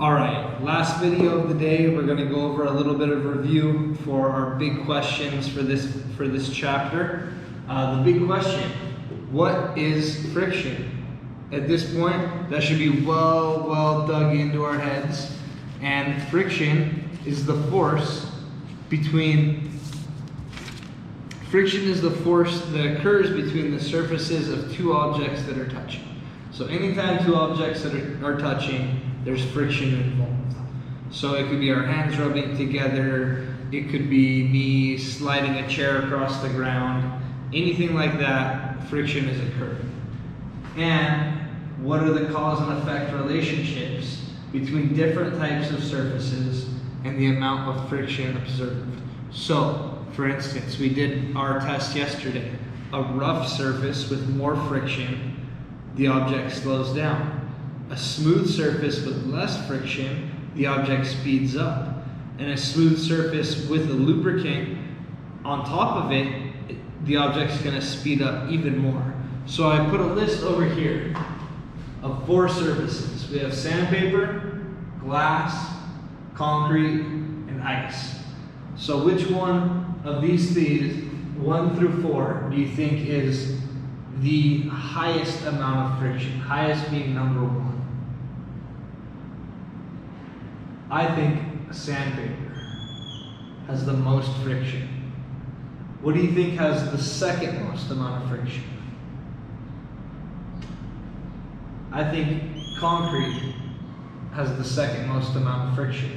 All right, last video of the day, we're going to go over a little bit of review for our big questions for this chapter. The big question, what is friction? At this point, that should be well dug into our heads. And friction is the force that occurs between the surfaces of two objects that are touching. So anytime two objects that are touching, there's friction involved. So it could be our hands rubbing together, it could be me sliding a chair across the ground, anything like that, friction is occurring. And what are the cause and effect relationships between different types of surfaces and the amount of friction observed? So, for instance, we did our test yesterday. A rough surface with more friction, the object slows down. A smooth surface with less friction, the object speeds up. And a smooth surface with a lubricant on top of it, the object's gonna speed up even more. So I put a list over here of 4 surfaces. We have sandpaper, glass, concrete, and ice. So which one of these 1 through 4, do you think is the highest amount of friction? Highest being number 1. I think sandpaper has the most friction. What do you think has the second most amount of friction? I think concrete has the second most amount of friction.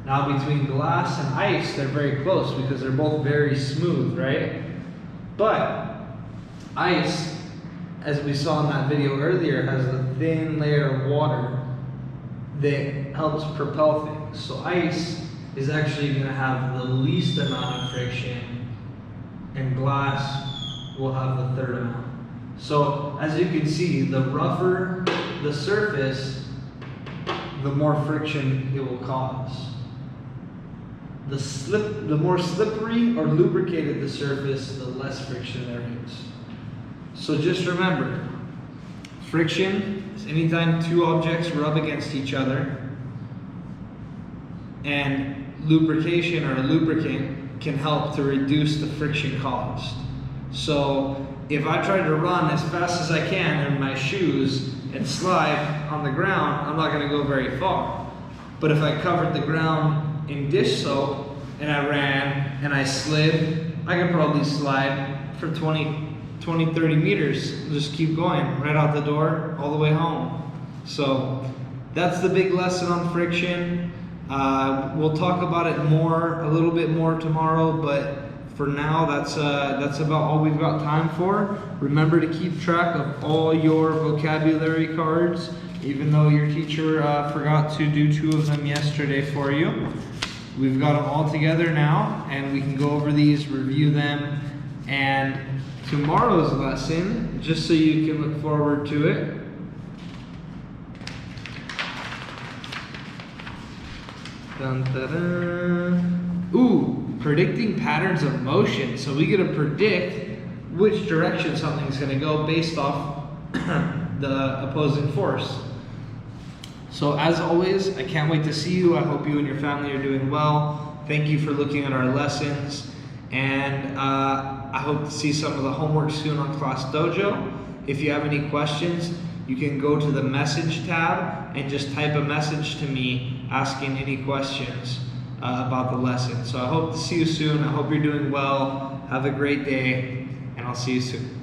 Now between glass and ice, they're very close because they're both very smooth, right? But ice, as we saw in that video earlier, has a thin layer of water that helps propel things. So ice is actually going to have the least amount of friction, and glass will have the third amount. So as you can see, the rougher the surface, the more friction it will cause. The more slippery or lubricated the surface, the less friction there is. So just remember, friction is anytime two objects rub against each other, and lubrication or a lubricant can help to reduce the friction caused. So if I try to run as fast as I can in my shoes and slide on the ground, I'm not going to go very far. But if I covered the ground in dish soap and I ran and I slid, I could probably slide for 20-30 meters, just keep going right out the door all the way home. So that's the big lesson on friction. We'll talk about it a little bit more tomorrow, but for now that's about all we've got time for. Remember to keep track of all your vocabulary cards, even though your teacher forgot to do 2 of them yesterday for you. We've got them all together now, and we can go over these, review them, and tomorrow's lesson, just so you can look forward to it, predicting patterns of motion. So we get to predict which direction something's going to go based off the opposing force. So as always, I can't wait to see you. I hope you and your family are doing well. Thank you for looking at our lessons, and I hope to see some of the homework soon on Class Dojo. If you have any questions, you can go to the message tab and just type a message to me asking any questions about the lesson. So I hope to see you soon. I hope you're doing well. Have a great day, and I'll see you soon.